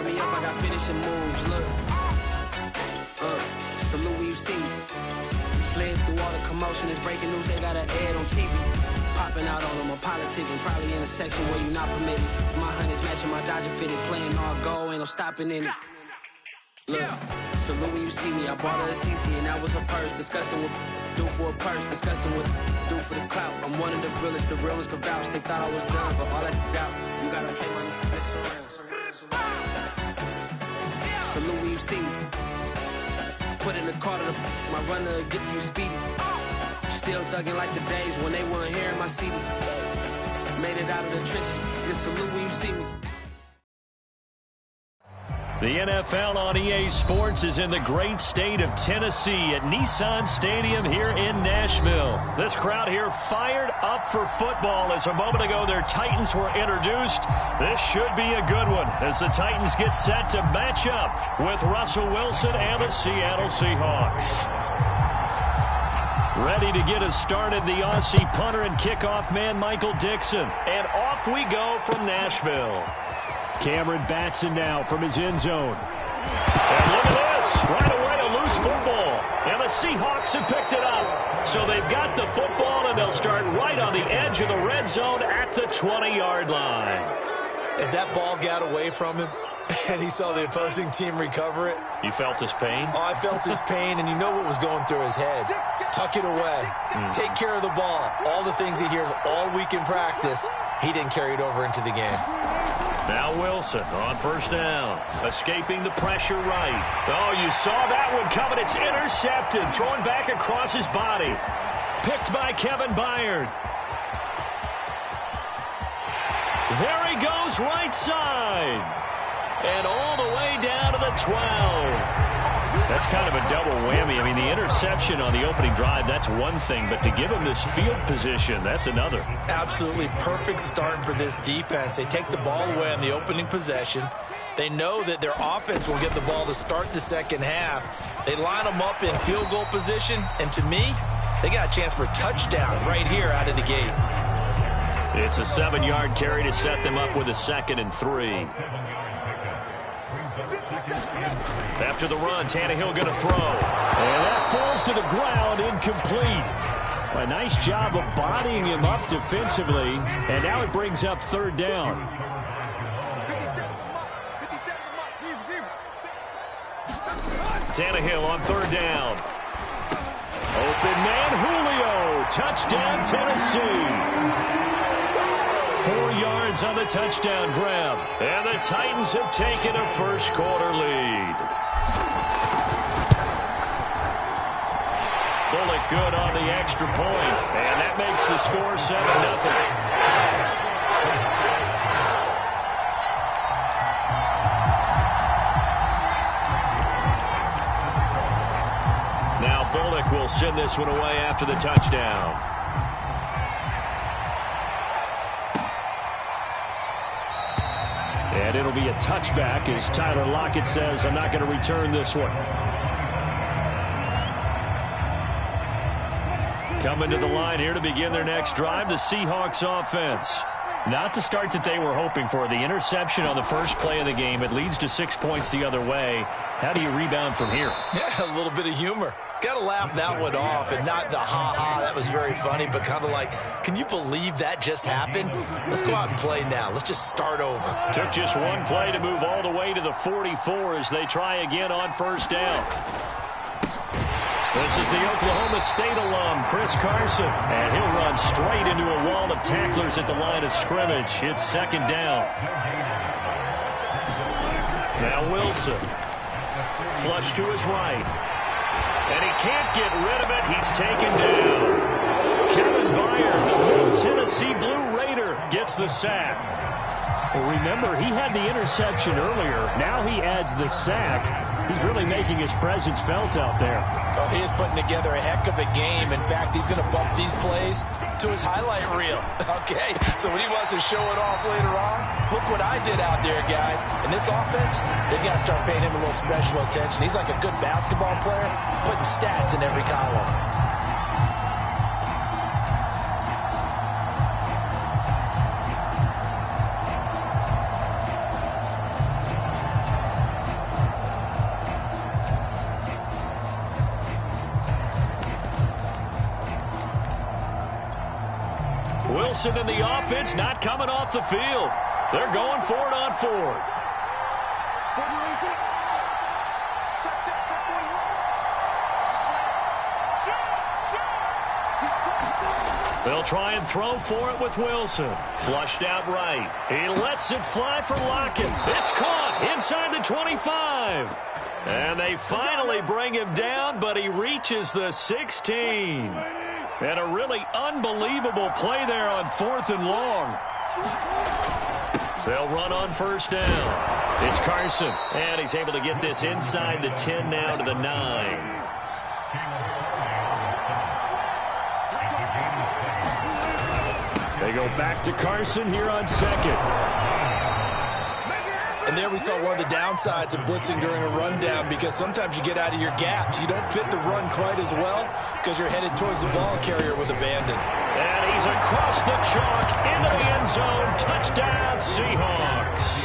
me up, I got finishing moves, look. Salute when you see me. Slid through all the commotion, it's breaking news, they got an ad on TV. Popping out on them, I'm politicking, probably in a section where you not permitted. My honey's matching my Dodger fitted, playing all gold, ain't no stopping in it. Look, salute when you see me, I bought her a CC and that was her purse. Disgusting with do for a purse, disgusting with do for the clout. I'm one of the realest, the real ones could vouch. They thought I was done, but all I doubt, you gotta play my next around. Salute when you see me. Put in the car to my runner, get to you speedy. Still thugging like the days when they weren't here in my CD. Made it out of the trenches, just salute when you see me. The NFL on EA Sports is in the great state of Tennessee at Nissan Stadium here in Nashville. This crowd here fired up for football as a moment ago their Titans were introduced. This should be a good one as the Titans get set to match up with Russell Wilson and the Seattle Seahawks. Ready to get us started, the Aussie punter and kickoff man Michael Dixon. And off we go from Nashville. Cameron Batson now from his end zone. And look at this. Right away, a loose football. And the Seahawks have picked it up. So they've got the football, and they'll start right on the edge of the red zone at the 20-yard line. As that ball got away from him, and he saw the opposing team recover it. You felt his pain? Oh, I felt his pain, and you know what was going through his head. Tuck it away. Take care of the ball. All the things he hears all week in practice, he didn't carry it over into the game. Now Wilson on first down. Escaping the pressure right. Oh, you saw that one coming. It's intercepted. Thrown back across his body. Picked by Kevin Byard. There he goes right side. And all the way down to the 12. That's kind of a double whammy. I mean, the interception on the opening drive, that's one thing. But to give him this field position, that's another. Absolutely perfect start for this defense. They take the ball away on the opening possession. They know that their offense will get the ball to start the second half. They line them up in field goal position. And to me, they got a chance for a touchdown right here out of the gate. It's a 7-yard carry to set them up with a 2nd and 3. After the run, Tannehill going to throw. And that falls to the ground, incomplete. A nice job of bodying him up defensively. And now it brings up 3rd down. Tannehill on 3rd down. Open man, Julio. Touchdown, Tennessee. 4 yards on the touchdown grab. And the Titans have taken a first-quarter lead. Bullock good on the extra point. And that makes the score 7-0. Now Bullock will send this one away after the touchdown. And it'll be a touchback as Tyler Lockett says, I'm not going to return this one. Coming to the line here to begin their next drive, the Seahawks offense. Not the start that they were hoping for. The interception on the first play of the game. It leads to 6 points the other way. How do you rebound from here? Yeah, a little bit of humor. Got to laugh that one off and not the ha-ha. That was very funny, but kind of like, can you believe that just happened? Let's go out and play now. Let's just start over. Took just one play to move all the way to the 44 as they try again on first down. This is the Oklahoma State alum, Chris Carson. And he'll run straight into a wall of tacklers at the line of scrimmage. It's 2nd down. Now Wilson. Flush to his right. And he can't get rid of it. He's taken down. Kevin Byard, the Tennessee Blue Raider, gets the sack. Well, remember, he had the interception earlier. Now he adds the sack. He's really making his presence felt out there. Well, he is putting together a heck of a game. In fact, he's going to bump these plays to his highlight reel. Okay, so when he wants to show it off later on, look what I did out there, guys. In this offense, they've got to start paying him a little special attention. He's like a good basketball player, putting stats in every column. Wilson and the offense not coming off the field. They're going for it on fourth. They'll try and throw for it with Wilson. Flushed out right. He lets it fly for Lockett. It's caught inside the 25. And they finally bring him down, but he reaches the 16. And a really unbelievable play there on 4th and long. They'll run on first down. It's Carson. And he's able to get this inside the 10 now to the 9. They go back to Carson here on second. And there we saw one of the downsides of blitzing during a rundown, because sometimes you get out of your gaps. You don't fit the run quite as well because you're headed towards the ball carrier with abandon. And he's across the chalk into the end zone. Touchdown, Seahawks.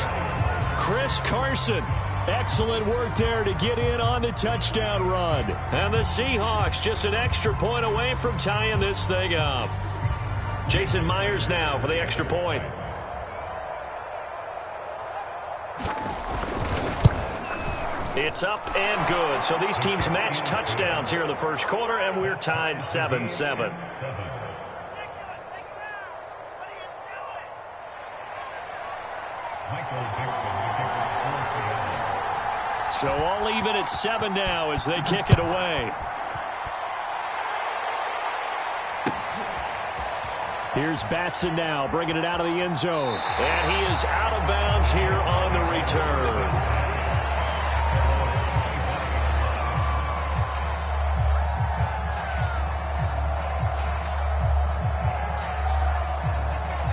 Chris Carson. Excellent work there to get in on the touchdown run. And the Seahawks just an extra point away from tying this thing up. Jason Myers now for the extra point. It's up and good. So these teams match touchdowns here in the first quarter, and we're tied 7-7. So all even at 7 now as they kick it away. Here's Batson now, bringing it out of the end zone. And he is out of bounds here on the return.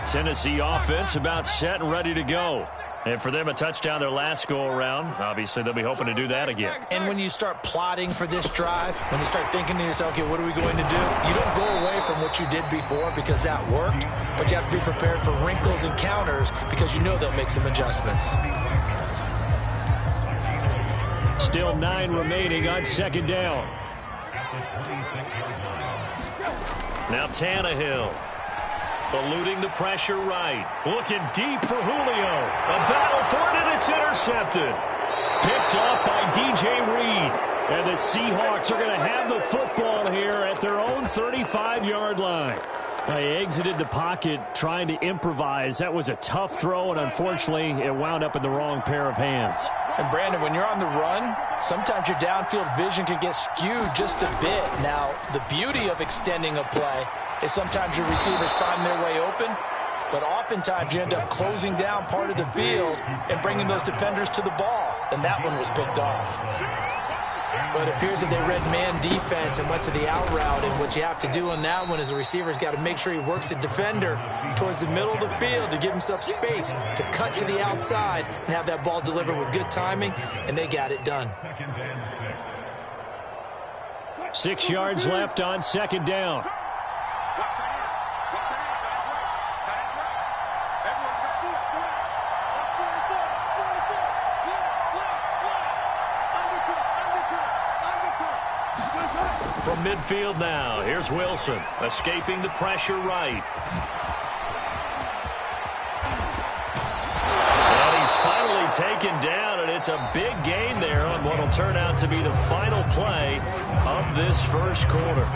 Tennessee offense about set and ready to go. And for them, a touchdown their last go-around. Obviously, they'll be hoping to do that again. And when you start plotting for this drive, when you start thinking to yourself, okay, what are we going to do? You don't go away from what you did before because that worked, but you have to be prepared for wrinkles and counters because you know they'll make some adjustments. Still 9 remaining on second down. Now Tannehill. Eluding the pressure right. Looking deep for Julio. A battle for it, and it's intercepted. Picked up by DJ Reed. And the Seahawks are going to have the football here at their own 35-yard line. He exited the pocket trying to improvise. That was a tough throw, and unfortunately, it wound up in the wrong pair of hands. And Brandon, when you're on the run, sometimes your downfield vision can get skewed just a bit. Now, the beauty of extending a play is sometimes your receivers find their way open, but oftentimes you end up closing down part of the field and bringing those defenders to the ball, and that one was picked off. But it appears that they read man defense and went to the out route, and what you have to do on that one is the receiver's got to make sure he works the defender towards the middle of the field to give himself space to cut to the outside and have that ball delivered with good timing, and they got it done. 6 yards left on second down. From midfield now, here's Wilson, escaping the pressure right. And he's finally taken down, and it's a big gain there on what will turn out to be the final play of this first quarter.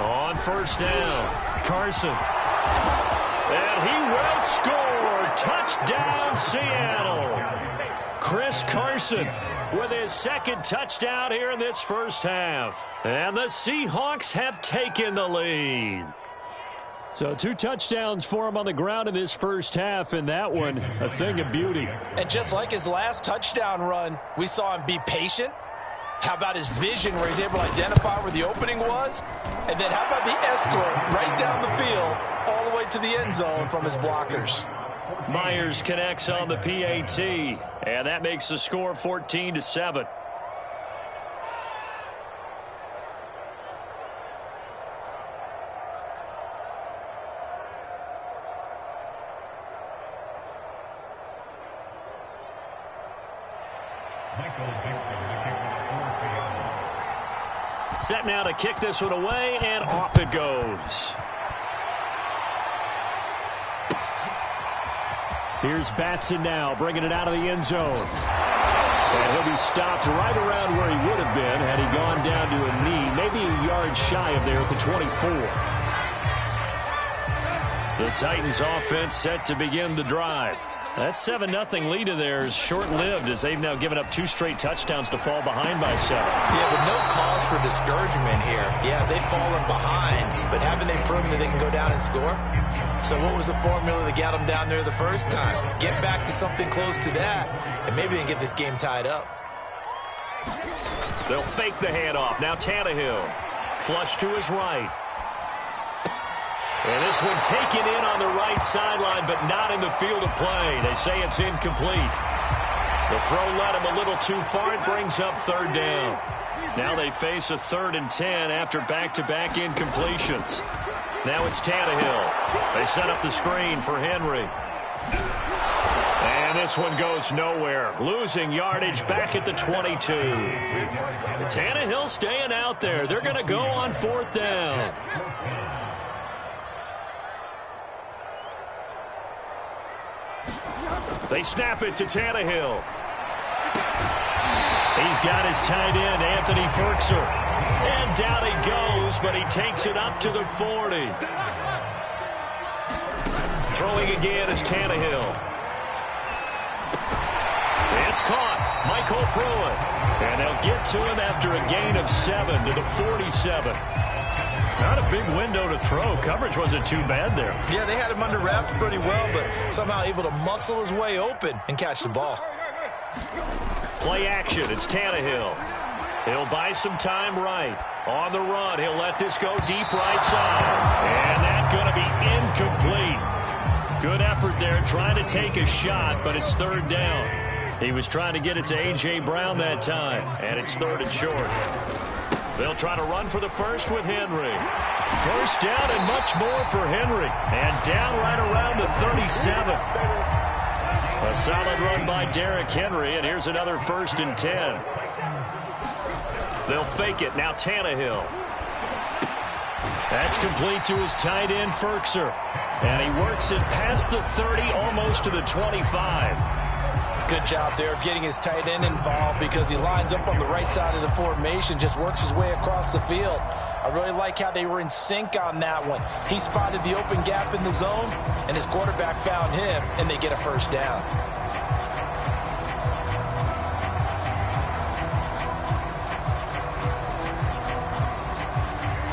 On first down, Carson. And he will score. Touchdown, Seattle. Chris Carson with his second touchdown here in this first half. And the Seahawks have taken the lead. So 2 touchdowns for him on the ground in this first half, and that one a thing of beauty. And just like his last touchdown run, we saw him be patient. How about his vision where he's able to identify where the opening was? And then how about the escort right down the field all the way to the end zone from his blockers? Myers connects on the PAT, and that makes the score 14-7. Set now to kick this one away, and off it goes. Here's Batson now, bringing it out of the end zone. And he'll be stopped right around where he would have been had he gone down to a knee, maybe a yard shy of there at the 24. The Titans offense set to begin the drive. That 7-0 lead of theirs short-lived as they've now given up 2 straight touchdowns to fall behind by 7. Yeah, but no cause for discouragement here. Yeah, they've fallen behind, but haven't they proven that they can go down and score? So what was the formula that got them down there the first time? Get back to something close to that, and maybe they can get this game tied up. They'll fake the handoff. Now Tannehill. Flush to his right. And this one taken in on the right sideline, but not in the field of play. They say it's incomplete. The throw led him a little too far. It brings up 3rd down. Now they face a 3rd and 10 after back-to-back incompletions. Now it's Tannehill. They set up the screen for Henry. And this one goes nowhere. Losing yardage back at the 22. Tannehill staying out there. They're going to go on 4th down. They snap it to Tannehill. He's got his tight end, Anthony Ferkser. And down he goes, but he takes it up to the 40. Throwing again is Tannehill. It's caught. Michael Pruitt. And they'll get to him after a gain of 7 to the 47. Not a big window to throw. Coverage wasn't too bad there. Yeah, they had him under wraps pretty well, but somehow able to muscle his way open and catch the ball. Play action. It's Tannehill. He'll buy some time right. On the run, he'll let this go deep right side. And that's going to be incomplete. Good effort there trying to take a shot, but it's 3rd down. He was trying to get it to A.J. Brown that time, and it's 3rd and short. They'll try to run for the first with Henry. 1st down and much more for Henry. And down right around the 37. A solid run by Derrick Henry, and here's another 1st and 10. They'll fake it. Now Tannehill. That's complete to his tight end, Ferkser. And he works it past the 30, almost to the 25. Good job there of getting his tight end involved because he lines up on the right side of the formation, just works his way across the field. I really like how they were in sync on that one. He spotted the open gap in the zone, and his quarterback found him, and they get a 1st down.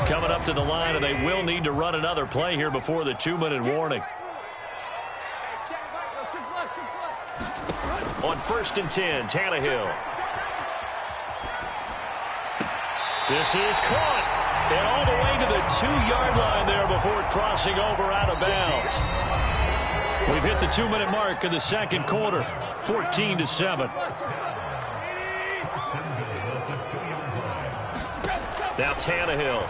Coming up to the line, and they will need to run another play here before the 2-minute warning. On 1st and 10, Tannehill. This is caught. And all the way to the 2-yard line there before crossing over out of bounds. We've hit the 2-minute mark of the 2nd quarter. 14-7. Now Tannehill.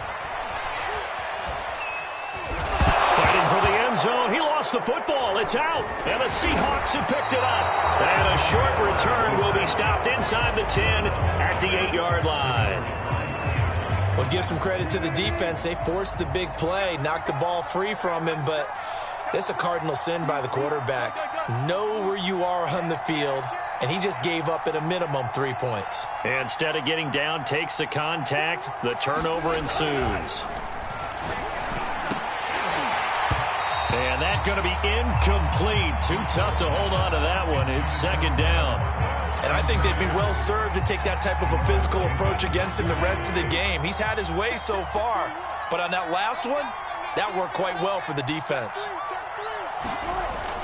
Fighting for the end zone. He lost the football. It's out. And the Seahawks have picked it up. And a short return will be stopped inside the 10 at the 8-yard line. Well, give some credit to the defense. They forced the big play, knocked the ball free from him, but it's a cardinal sin by the quarterback. Know where you are on the field, and he just gave up at a minimum 3 points. Instead of getting down, takes the contact. The turnover ensues. And that's going to be incomplete. Too tough to hold on to that one. It's 2nd down. And I think they'd be well served to take that type of a physical approach against him the rest of the game. He's had his way so far, but on that last one, that worked quite well for the defense.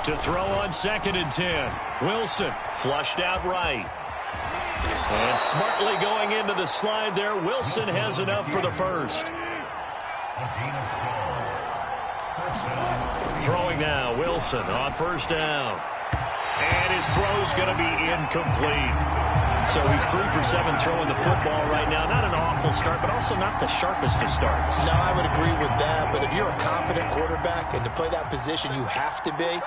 To throw on 2nd and 10. Wilson flushed out right. And smartly going into the slide there. Wilson has enough for the 1st. Throwing now, Wilson on 1st down. And his throw's going to be incomplete. So he's 3 for 7 throwing the football right now. Not an awful start, but also not the sharpest of starts. No, I would agree with that. But if you're a confident quarterback and to play that position, you have to be.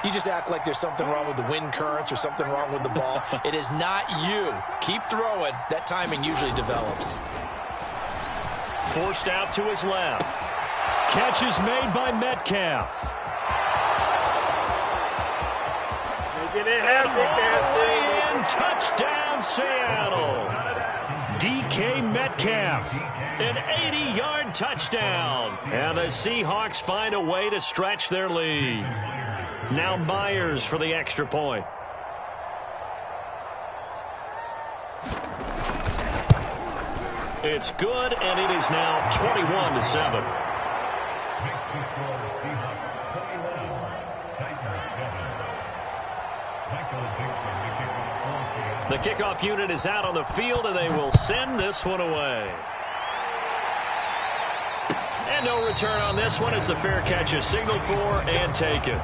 You just act like there's something wrong with the wind currents or something wrong with the ball. It is not you. Keep throwing. That timing usually develops. Forced out to his left. Catch is made by Metcalf. Making it happen, Touchdown, Seattle. DK Metcalf, an 80-yard touchdown. And the Seahawks find a way to stretch their lead. Now Myers for the extra point. It's good, and it is now 21-7. The kickoff unit is out on the field, and they will send this one away. And no return on this one as the fair catch is signaled for and taken.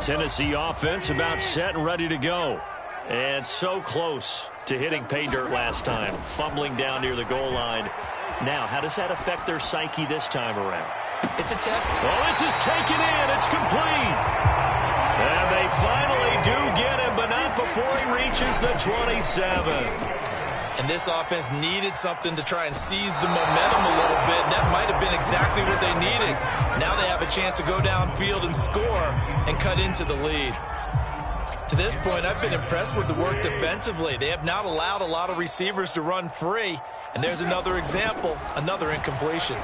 Tennessee offense about set and ready to go. And so close to hitting pay dirt last time, fumbling down near the goal line. Now, how does that affect their psyche this time around? It's a test. Well, this is taken in. It's complete. And they finally do get him, but not before he reaches the 27. And this offense needed something to try and seize the momentum a little bit. That might have been exactly what they needed. Now they have a chance to go downfield and score and cut into the lead. To this point, I've been impressed with the work defensively. They have not allowed a lot of receivers to run free. And there's another example, another incompletion.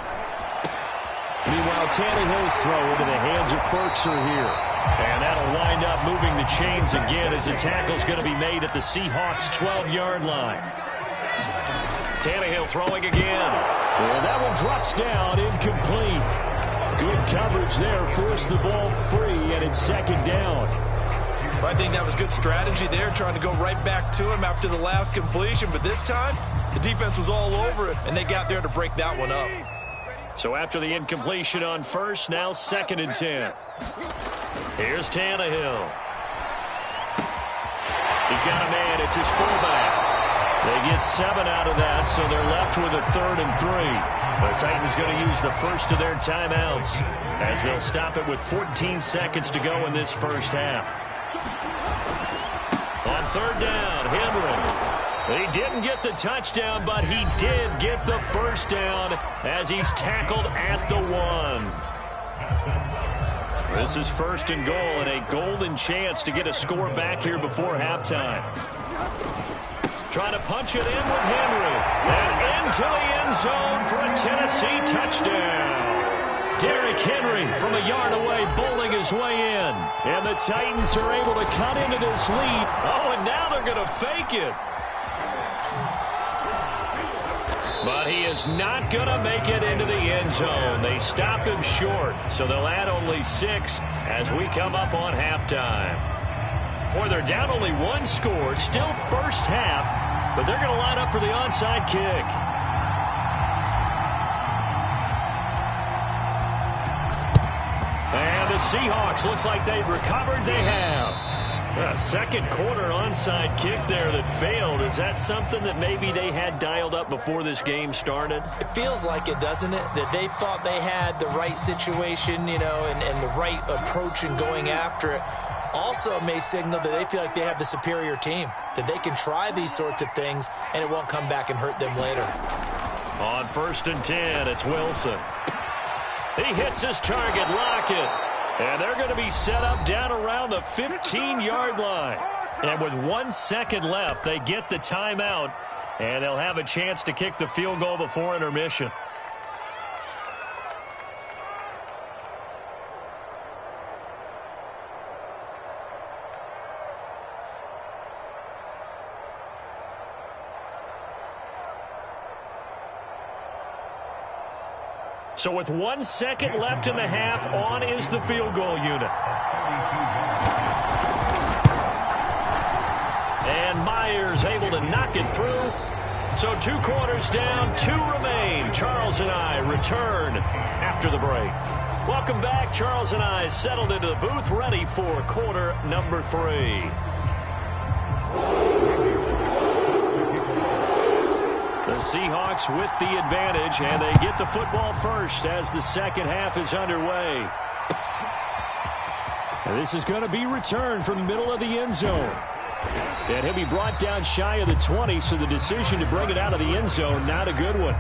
Meanwhile, Tannehill's throw into the hands of Ferkser here. And that'll wind up moving the chains again as the tackle's going to be made at the Seahawks' 12-yard line. Tannehill throwing again. And that one drops down, incomplete. Good coverage there, forced the ball free, and it's second down. Well, I think that was good strategy there, trying to go right back to him after the last completion. But this time, the defense was all over it, and they got there to break that one up. So after the incompletion on first, now 2nd and 10. Here's Tannehill. He's got a man. It's his fullback. They get 7 out of that, so they're left with a 3rd and 3. The Titans going to use the first of their timeouts as they'll stop it with 14 seconds to go in this first half. On 3rd down, Henry. He didn't get the touchdown, but he did get the first down as he's tackled at the 1. This is 1st and goal and a golden chance to get a score back here before halftime. Trying to punch it in with Henry. And into the end zone for a Tennessee touchdown. Derrick Henry from a yard away bowling his way in. And the Titans are able to cut into this lead. Oh, and now they're going to fake it. But he is not going to make it into the end zone. They stop him short, so they'll add only 6 as we come up on halftime. Or they're down only 1 score, still first half, but they're going to line up for the onside kick. And the Seahawks, looks like they've recovered. They have. A second quarter onside kick there that failed. Is that something that maybe they had dialed up before this game started? It feels like it, doesn't it? That they thought they had the right situation, you know, and the right approach in going after it. Also may signal that they feel like they have the superior team, that they can try these sorts of things and it won't come back and hurt them later. On 1st and 10, it's Wilson. He hits his target, Lockett. And they're going to be set up down around the 15-yard line. And with 1 second left, they get the timeout, and they'll have a chance to kick the field goal before intermission. So with 1 second left in the half, on is the field goal unit. And Myers able to knock it through. So 2 quarters down, 2 remain. Charles and I return after the break. Welcome back. Charles and I settled into the booth, ready for quarter number 3. The Seahawks with the advantage, and they get the football first as the second half is underway. And this is going to be returned from the middle of the end zone. And he'll be brought down shy of the 20, so the decision to bring it out of the end zone, not a good one.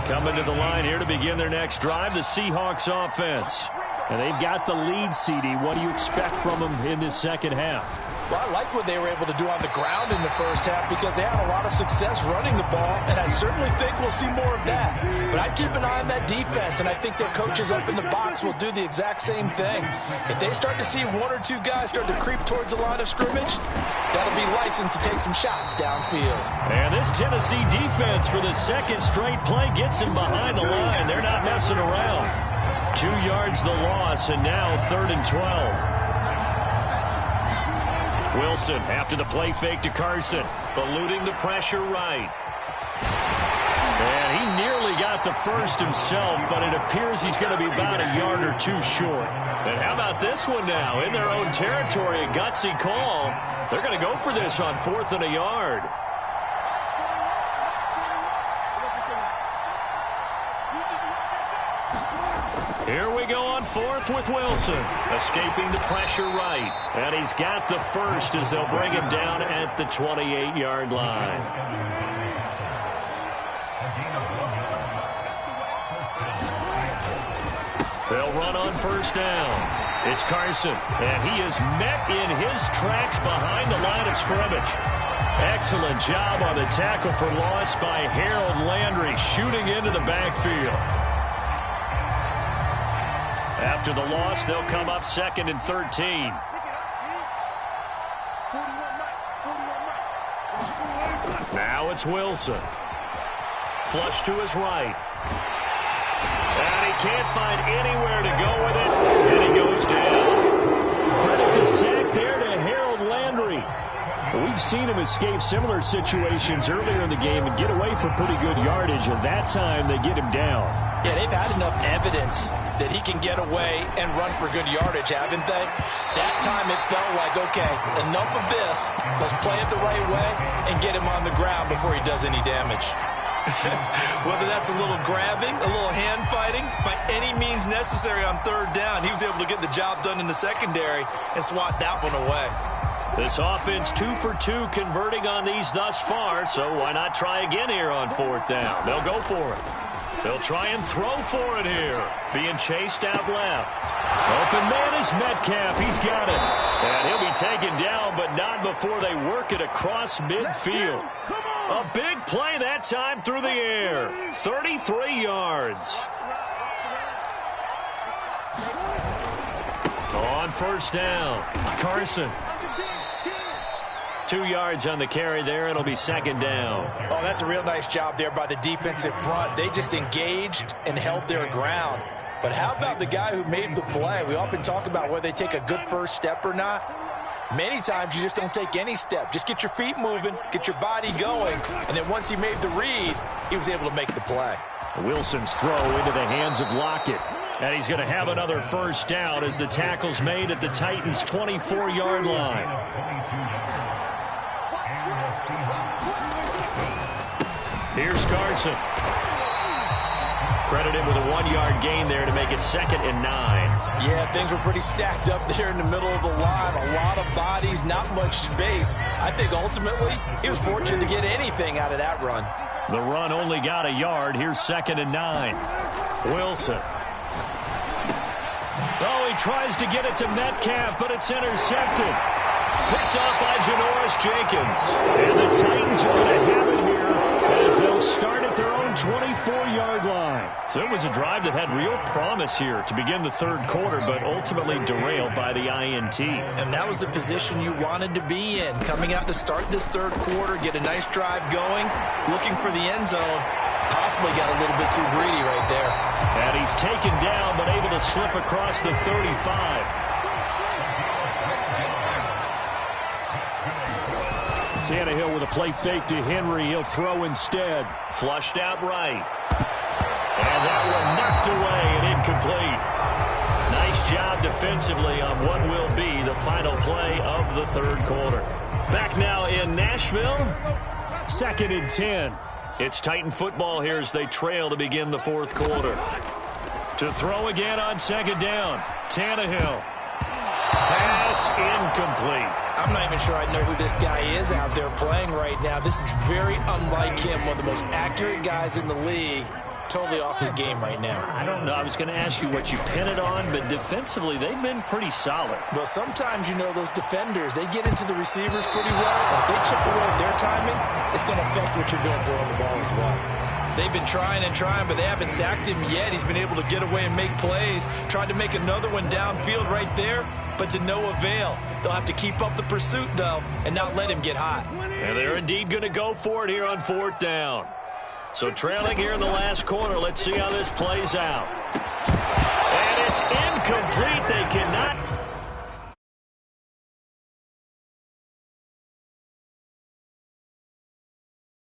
Coming to the line here to begin their next drive, the Seahawks offense. And they've got the lead, CD. What do you expect from them in this second half? Well, I like what they were able to do on the ground in the first half because they had a lot of success running the ball, and I certainly think we'll see more of that. But I'd keep an eye on that defense, and I think their coaches up in the box will do the exact same thing. If they start to see one or two guys start to creep towards the line of scrimmage, that'll be licensed to take some shots downfield. And this Tennessee defense for the second straight play gets him behind the line. They're not messing around. 2 yards the loss, and now 3rd and 12. Wilson after the play fake to Carson, eluding the pressure right. And he nearly got the first himself, but it appears he's going to be about a yard or two short. And how about this one now? In their own territory, a gutsy call. They're going to go for this on 4th and a yard. Here we go on 4th with Wilson, escaping the pressure right. And he's got the first as they'll bring him down at the 28-yard line. They'll run on 1st down. It's Carson, and he is met in his tracks behind the line of scrimmage. Excellent job on the tackle for loss by Harold Landry, shooting into the backfield. After the loss, they'll come up 2nd and 13. Now it's Wilson. Flush to his right. And he can't find anywhere to go with it, and he goes down. Credit the sack there to Harold Landry. We've seen him escape similar situations earlier in the game and get away for pretty good yardage, and that time they get him down. Yeah, they've had enough evidence that he can get away and run for good yardage, haven't they? That time it felt like, okay, enough of this. Let's play it the right way and get him on the ground before he does any damage. Whether that's a little grabbing, a little hand fighting, by any means necessary on 3rd down, he was able to get the job done in the secondary and swat that one away. This offense 2 for 2 converting on these thus far, so why not try again here on 4th down? They'll go for it. They'll try and throw for it here. Being chased out left. Open man is Metcalf. He's got it. And he'll be taken down, but not before they work it across midfield. A big play that time through the air. 33 yards. On 1st down, Carson. 2 yards on the carry there. It'll be 2nd down. Oh, that's a real nice job there by the defensive front. They just engaged and held their ground. But how about the guy who made the play? We often talk about whether they take a good first step or not. Many times you just don't take any step. Just get your feet moving, get your body going, and then once he made the read, he was able to make the play. Wilson's throw into the hands of Lockett. And he's going to have another 1st down as the tackle's made at the Titans' 24-yard line. Here's Carson. Credited with a 1-yard gain there to make it 2nd and 9. Yeah, things were pretty stacked up there in the middle of the line. A lot of bodies, not much space. I think ultimately he was fortunate to get anything out of that run. The run only got a yard. Here's 2nd and 9. Wilson. Oh, he tries to get it to Metcalf, but it's intercepted. Picked off by Janoris Jenkins. And the Titans are going to have it here as they'll start at their own 24-yard line. So it was a drive that had real promise here to begin the 3rd quarter, but ultimately derailed by the INT. And that was the position you wanted to be in. Coming out to start this 3rd quarter, get a nice drive going, looking for the end zone. Possibly got a little bit too greedy right there. And he's taken down, but able to slip across the 35. Tannehill with a play fake to Henry. He'll throw instead. Flushed out right. And that one knocked away and incomplete. Nice job defensively on what will be the final play of the third quarter. Back now in Nashville, 2nd and 10. It's Titan football here as they trail to begin the fourth quarter. To throw again on 2nd down, Tannehill. Pass incomplete. I'm not even sure I know who this guy is out there playing right now. This is very unlike him, one of the most accurate guys in the league. Totally off his game right now. I don't know. I was going to ask you what you pin it on, but defensively, they've been pretty solid. Well, sometimes, you know, those defenders, they get into the receivers pretty well. And if they chip away at their timing, it's going to affect what you're doing throwing the ball as well. They've been trying and trying, but they haven't sacked him yet. He's been able to get away and make plays. Tried to make another one downfield right there, but to no avail. They'll have to keep up the pursuit, though, and not let him get hot. And they're indeed going to go for it here on 4th down. So trailing here in the last quarter, let's see how this plays out. And it's incomplete. They can